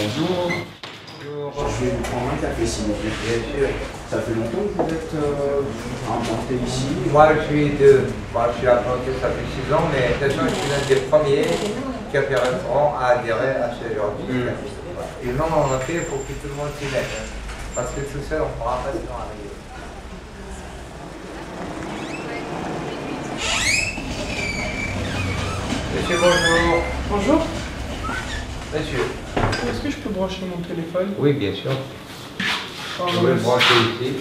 Bonjour. Bonjour. Je vais vous prendre un café s'il vous plaît. Bien sûr. Ça fait longtemps que vous êtes implanté ici? Moi, je suis implanté, ça fait 6 ans, mais de toute façon, je suis l'un des premiers cafés-restaurants à adhérer à ce genre de système. Et non, en fait, il faut que tout le monde s'y mette. Hein, parce que tout seul, on ne pourra pas sinon arriver. Monsieur, bonjour. Bonjour, Monsieur. est-ce que je peux brancher mon téléphone? Oui, bien sûr. Pardon, Vous pouvez le merci. brancher ici.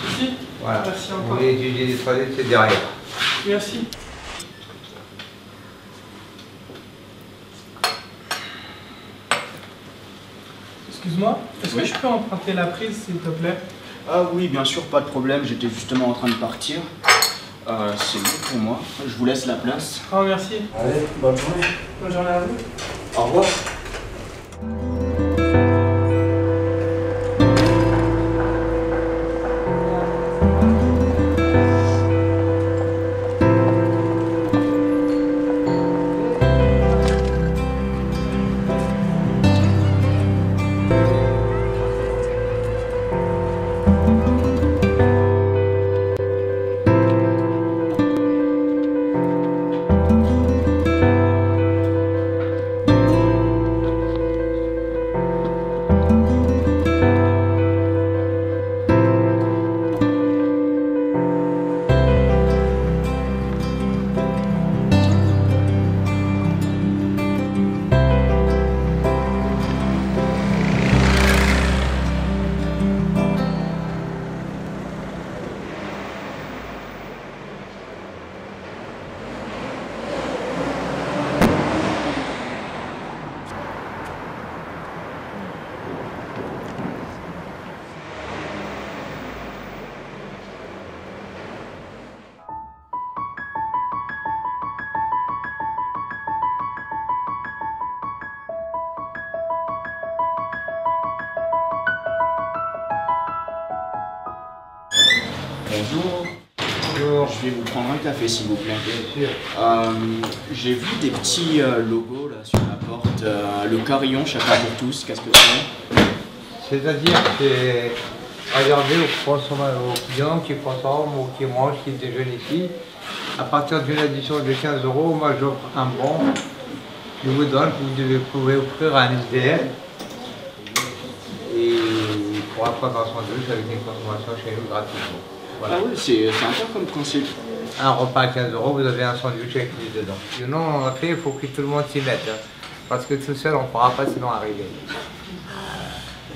Ici? Voilà. Merci Vous encore. voulez étudier les toilettes, c'est derrière. Merci. Excuse-moi, est-ce que je peux emprunter la prise s'il te plaît? Ah oui, bien sûr, pas de problème. J'étais justement en train de partir. C'est bon pour moi. Je vous laisse la place. Oh merci. Allez, bonne journée. Bonne journée à vous. Au revoir. Bonjour. Bonjour. Je vais vous prendre un café s'il vous plaît. Bien sûr. J'ai vu des petits logos là sur la porte. Le carillon, chacun pour tous. Qu'est-ce que c'est? C'est-à-dire que c'est réservé aux clients qui consomment ou qui mangent, qui déjeunent ici. À partir d'une addition de 15 €, moi j'offre un bon. Je vous donne, vous pouvez offrir un SDF. Et il pourra prendre un sandwich avec une consommation chez nous gratuitement. Voilà. Ah oui, c'est sympa comme principe. Un repas à 15 €, vous avez un sandwich avec lui dedans. Sinon, après, il faut que tout le monde s'y mette. Hein, parce que tout seul, on ne pourra pas sinon arriver.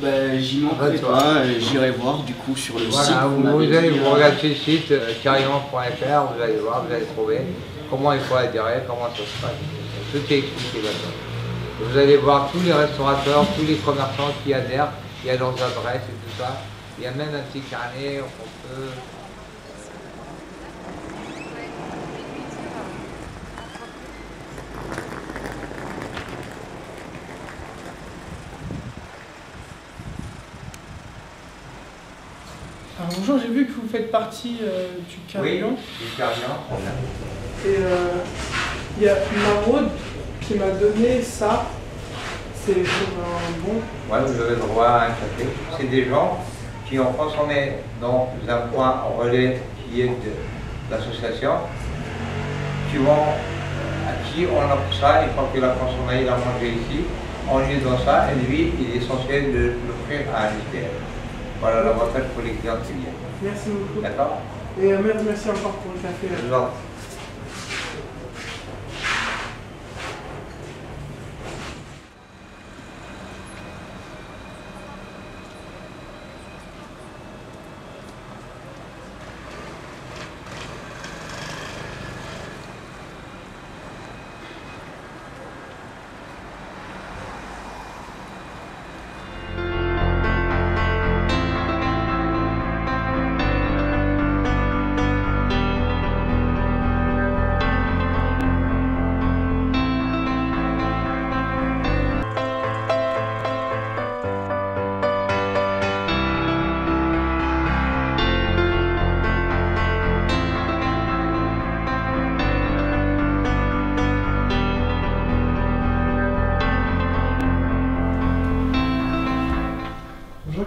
Ben, j'y manquerai pas. J'irai voir du coup sur le site. Voilà, vous m'avez allez dit, vous regarder le site carillon.fr, vous allez voir, vous allez trouver comment il faut adhérer, comment ça se passe. Tout est expliqué là-dedans. Vous allez voir tous les restaurateurs, tous les commerçants qui adhèrent, il y a leurs adresses et tout ça. Il y a même un petit carnet, on peut... Alors, bonjour, j'ai vu que vous faites partie du carillon. Oui, du carillon. Et il y a Maraude qui m'a donné ça. C'est pour un bon. Ouais, vous avez le droit à un café. C'est des gens qui ont consommé dans un point relais qui est de l'association, à qui on offre ça, une fois qu'il a consommé, il a mangé ici, on lui donne ça, et lui, il est censé l'offrir à un SDF. Voilà l'avantage pour les clients qui viennent. Merci beaucoup. D'accord? Et merci encore pour le café. Je vous en prie.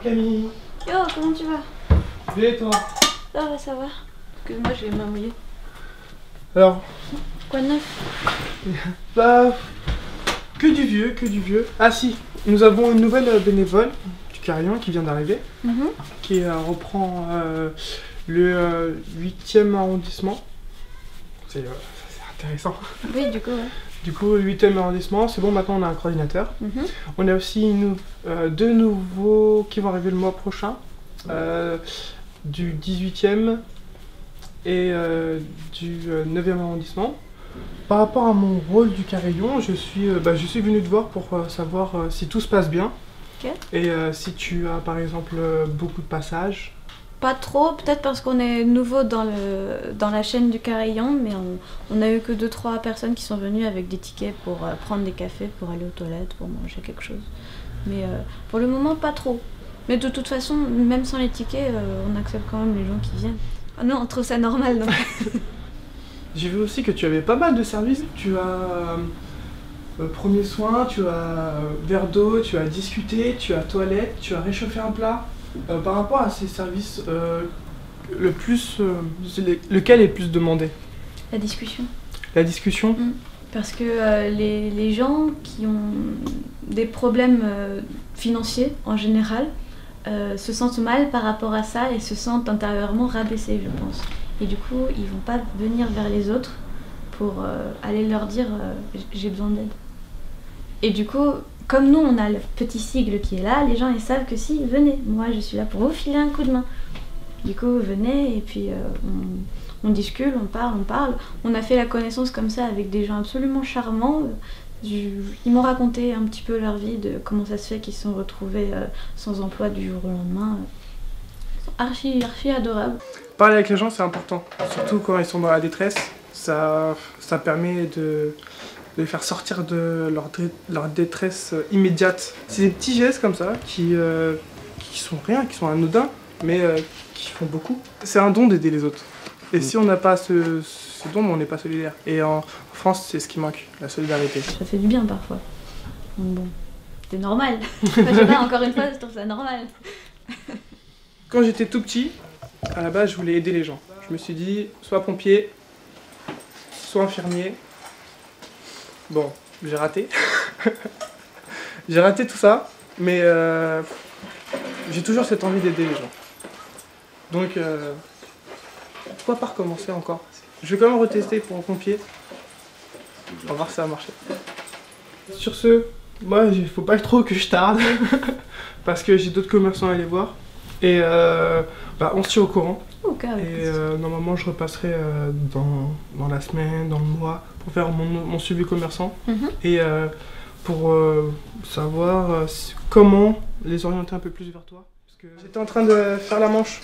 Camille. Yo, comment tu vas? Bien et toi? Ça va. Excuse-moi, j'ai les mains mouillées. Alors, Quoi de neuf? bah, que du vieux. Ah si, nous avons une nouvelle bénévole du Carillon qui vient d'arriver, qui reprend le 8e arrondissement. C'est intéressant. Oui, du coup, ouais. Du coup, le 8e arrondissement, c'est bon, maintenant on a un coordinateur. On a aussi deux nouveaux qui vont arriver le mois prochain, du 18e et du 9e arrondissement. Par rapport à mon rôle du Carillon, je suis venu te voir pour savoir si tout se passe bien. Ok. Et si tu as par exemple beaucoup de passages. Pas trop, peut-être parce qu'on est nouveau dans la chaîne du Carillon, mais on a eu que 2-3 personnes qui sont venues avec des tickets pour prendre des cafés, pour aller aux toilettes, pour manger quelque chose. Mais pour le moment, pas trop. Mais de toute façon, même sans les tickets, on accepte quand même les gens qui viennent. Ah non, on trouve ça normal, donc. J'ai vu aussi que tu avais pas mal de services. Tu as premier soin, tu as verre d'eau, tu as discuté, tu as toilette, tu as réchauffé un plat. Par rapport à ces services, lequel est le plus demandé? La discussion. La discussion? Parce que les gens qui ont des problèmes financiers en général se sentent mal par rapport à ça et se sentent intérieurement rabaissés, je pense. Et du coup, ils vont pas venir vers les autres pour aller leur dire j'ai besoin d'aide. Et du coup, comme nous, on a le petit sigle qui est là, les gens ils savent que si, venez, moi je suis là pour vous filer un coup de main. Du coup, venez et puis on discute, on parle. On a fait la connaissance comme ça avec des gens absolument charmants. Ils m'ont raconté un petit peu leur vie, de comment ça se fait qu'ils se sont retrouvés sans emploi du jour au lendemain. Ils sont archi adorables. Parler avec les gens, c'est important. Surtout quand ils sont dans la détresse. Ça permet de les faire sortir de leur détresse immédiate. C'est des petits gestes comme ça qui sont rien, qui sont anodins, mais qui font beaucoup. C'est un don d'aider les autres. Et si on n'a pas ce don, on n'est pas solidaire. Et en France, c'est ce qui manque, la solidarité. Ça fait du bien parfois. Bon, c'est normal. Enfin, je sais pas, encore une fois, je trouve ça normal. Quand j'étais tout petit, à la base, je voulais aider les gens. Je me suis dit, soit pompier, soit infirmier. Bon, j'ai raté. J'ai raté tout ça, mais j'ai toujours cette envie d'aider les gens. Donc, pourquoi pas recommencer encore? Je vais quand même retester pour un pompier. On va voir si ça va marcher. Sur ce, moi, il faut pas trop que je tarde, parce que j'ai d'autres commerçants à aller voir. Et on se tient au courant. Okay, et normalement, je repasserai dans la semaine, dans le mois, pour faire mon suivi commerçant. Et pour savoir comment les orienter un peu plus vers toi. J'étais en train de faire la manche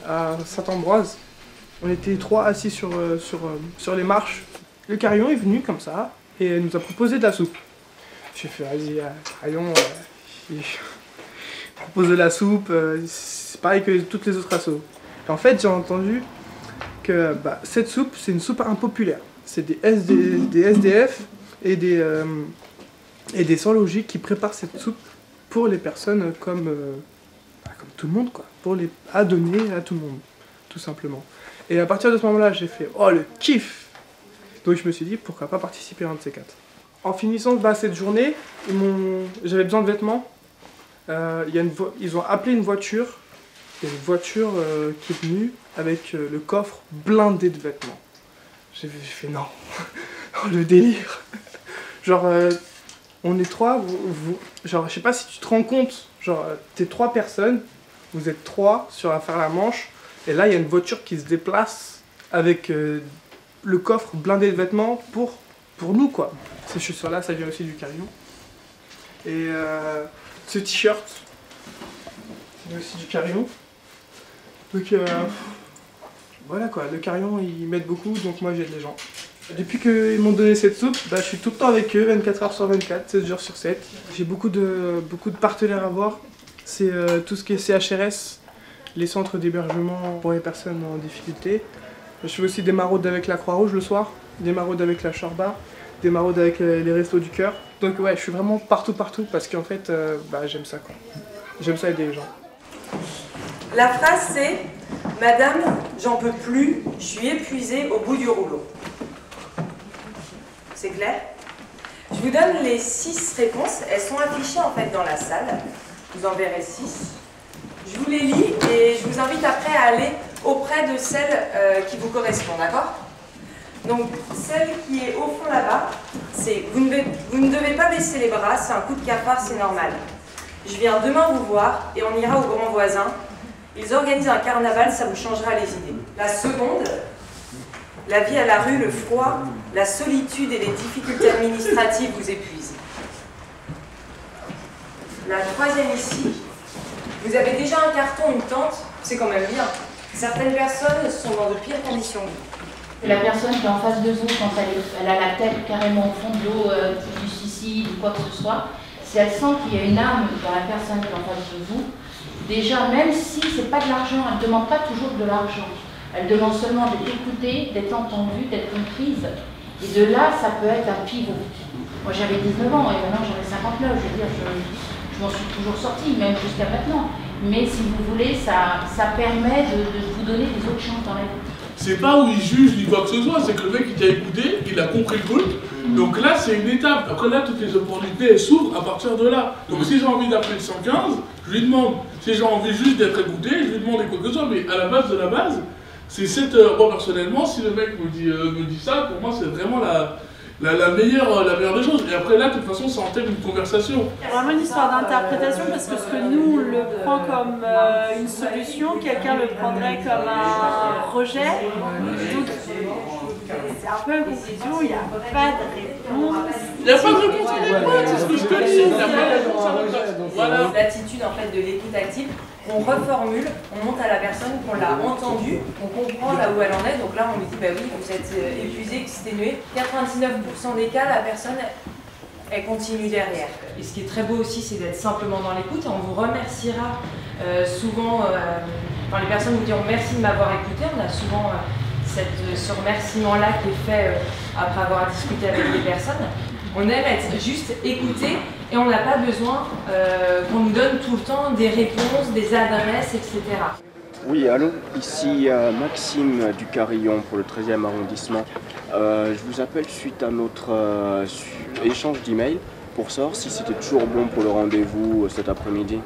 à Saint-Ambroise. On était 3 assis sur les marches. Le Carillon est venu comme ça et nous a proposé de la soupe. J'ai fait, vas-y, Carillon, il propose de la soupe, c'est pareil que toutes les autres assos. Et en fait, j'ai entendu que cette soupe, c'est une soupe impopulaire. C'est des SDF et des sans-logis qui préparent cette soupe pour les personnes comme tout le monde, quoi. À donner à tout le monde, tout simplement. Et à partir de ce moment-là, j'ai fait, oh le kiff! Donc je me suis dit, pourquoi pas participer à un de ces 4. En finissant cette journée, j'avais besoin de vêtements. Ils ont appelé une voiture. Il y a une voiture qui est venue avec le coffre blindé de vêtements. J'ai fait non, le délire. Genre, on est 3, genre, je sais pas si tu te rends compte, genre, t'es 3 personnes, vous êtes 3 à faire la manche, et là il y a une voiture qui se déplace avec le coffre blindé de vêtements pour nous, quoi. Ces chaussures-là, ça vient aussi du Carillon. Et ce t-shirt, ça vient aussi du Carillon. Donc voilà quoi, le Carillon ils m'aident beaucoup, donc moi j'aide les gens. Depuis qu'ils m'ont donné cette soupe, je suis tout le temps avec eux, 24 heures sur 24, 7 jours sur 7. J'ai beaucoup de partenaires à voir. C'est tout ce qui est CHRS, les centres d'hébergement pour les personnes en difficulté. Je fais aussi des maraudes avec la Croix-Rouge le soir, des maraudes avec la Shorba, des maraudes avec les Restos du Cœur. Donc ouais, je suis vraiment partout parce qu'en fait, j'aime ça, quoi. j'aime ça aider les gens. La phrase c'est « Madame, j'en peux plus, je suis épuisée au bout du rouleau ». C'est clair? Je vous donne les 6 réponses, elles sont affichées en fait dans la salle. Vous en verrez 6. Je vous les lis et je vous invite après à aller auprès de celle qui vous correspond, d'accord? Donc, celle qui est au fond là-bas, c'est vous ne devez pas baisser les bras, c'est un coup de cafard, c'est normal. Je viens demain vous voir et on ira au grand voisin. Ils organisent un carnaval, ça vous changera les idées. La seconde, la vie à la rue, le froid, la solitude et les difficultés administratives vous épuisent. La troisième ici, vous avez déjà un carton, une tente, c'est quand même bien. Certaines personnes sont dans de pires conditions. La personne qui est en face de vous, quand elle a la tête carrément au fond de l'eau, du suicide ou quoi que ce soit, si elle sent qu'il y a une âme dans la personne qui est en face de vous, déjà, même si ce n'est pas de l'argent, elle ne demande pas toujours de l'argent. Elle demande seulement d'être écoutée, d'être entendue, d'être comprise. Et de là, ça peut être un pivot. Moi, j'avais 19 ans et maintenant j'en ai 59. Je veux dire, je m'en suis toujours sortie, même jusqu'à maintenant. Mais si vous voulez, ça permet de vous donner des autres chances dans la vie. C'est pas où il juge ni quoi que ce soit, c'est que le mec il t'a écouté, il a compris le truc. Donc là, c'est une étape. Après là, toutes les opportunités elles s'ouvrent à partir de là. Donc si j'ai envie d'appeler le 115, je lui demande. Si j'ai envie juste d'être écouté, je lui demande quoi que ce soit. Mais à la base de la base, c'est cette. Moi personnellement, si le mec me dit ça, pour moi c'est vraiment la meilleure des choses. Et après là, de toute façon, ça entame une conversation. C'est vraiment une histoire d'interprétation parce que ce que nous, on le prend comme une solution, quelqu'un le prendrait comme un rejet. Donc, c'est un peu une conclusion, il n'y a pas de réponse. Il n'y a pas de réponse adéquate, c'est ce que je te dis. Il n'y a pas de réponse adéquate. Voilà. L'attitude en fait de l'écoute active, on reformule, on montre à la personne qu'on l'a entendue, on comprend là où elle en est. Donc là, on lui dit bah oui, vous êtes épuisé, exténué. 99% des cas, la personne elle continue derrière. Et ce qui est très beau aussi, c'est d'être simplement dans l'écoute. On vous remerciera souvent. Quand les personnes vous diront merci de m'avoir écouté, on a souvent ce remerciement-là qui est fait après avoir discuté avec les personnes. On aime être juste écouté et on n'a pas besoin qu'on nous donne tout le temps des réponses, des adresses, etc. Oui, allô, ici Maxime du Carillon pour le 13e arrondissement. Je vous appelle suite à notre échange d'emails pour savoir si c'était toujours bon pour le rendez-vous cet après-midi.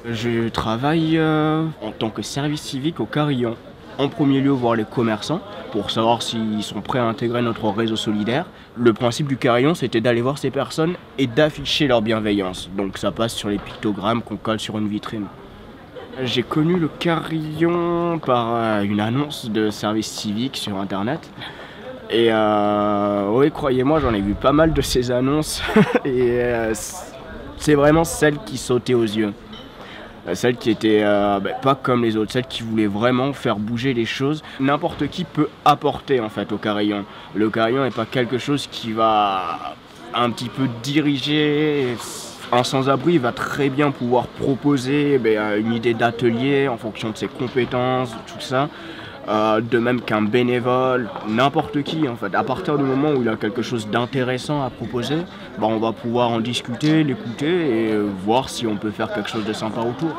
Je travaille en tant que service civique au Carillon. En premier lieu, voir les commerçants pour savoir s'ils sont prêts à intégrer notre réseau solidaire. Le principe du Carillon, c'était d'aller voir ces personnes et d'afficher leur bienveillance. Donc ça passe sur les pictogrammes qu'on colle sur une vitrine. J'ai connu le Carillon par une annonce de service civique sur internet. Et oui, croyez-moi, j'en ai vu pas mal de ces annonces. Et c'est vraiment celle qui sautait aux yeux. Celle qui était pas comme les autres, celle qui voulait vraiment faire bouger les choses. N'importe qui peut apporter en fait au Carillon. Le Carillon n'est pas quelque chose qui va un petit peu diriger. Un sans-abri va très bien pouvoir proposer une idée d'atelier en fonction de ses compétences, tout ça. De même qu'un bénévole, n'importe qui en fait. À partir du moment où il a quelque chose d'intéressant à proposer, on va pouvoir en discuter, l'écouter et voir si on peut faire quelque chose de sympa autour.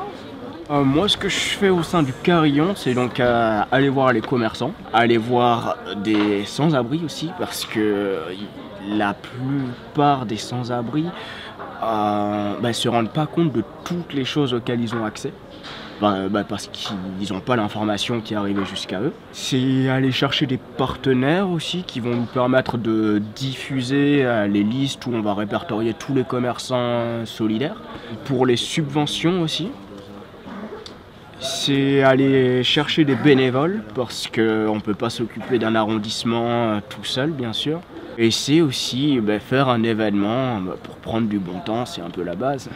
Moi, ce que je fais au sein du Carillon, c'est donc aller voir les commerçants, aller voir des sans-abri aussi, parce que la plupart des sans-abri se rendent pas compte de toutes les choses auxquelles ils ont accès. Parce qu'ils n'ont pas l'information qui est arrivée jusqu'à eux. C'est aller chercher des partenaires aussi qui vont nous permettre de diffuser les listes où on va répertorier tous les commerçants solidaires. Pour les subventions aussi, c'est aller chercher des bénévoles parce qu'on ne peut pas s'occuper d'un arrondissement tout seul bien sûr. Et c'est aussi faire un événement pour prendre du bon temps, c'est un peu la base.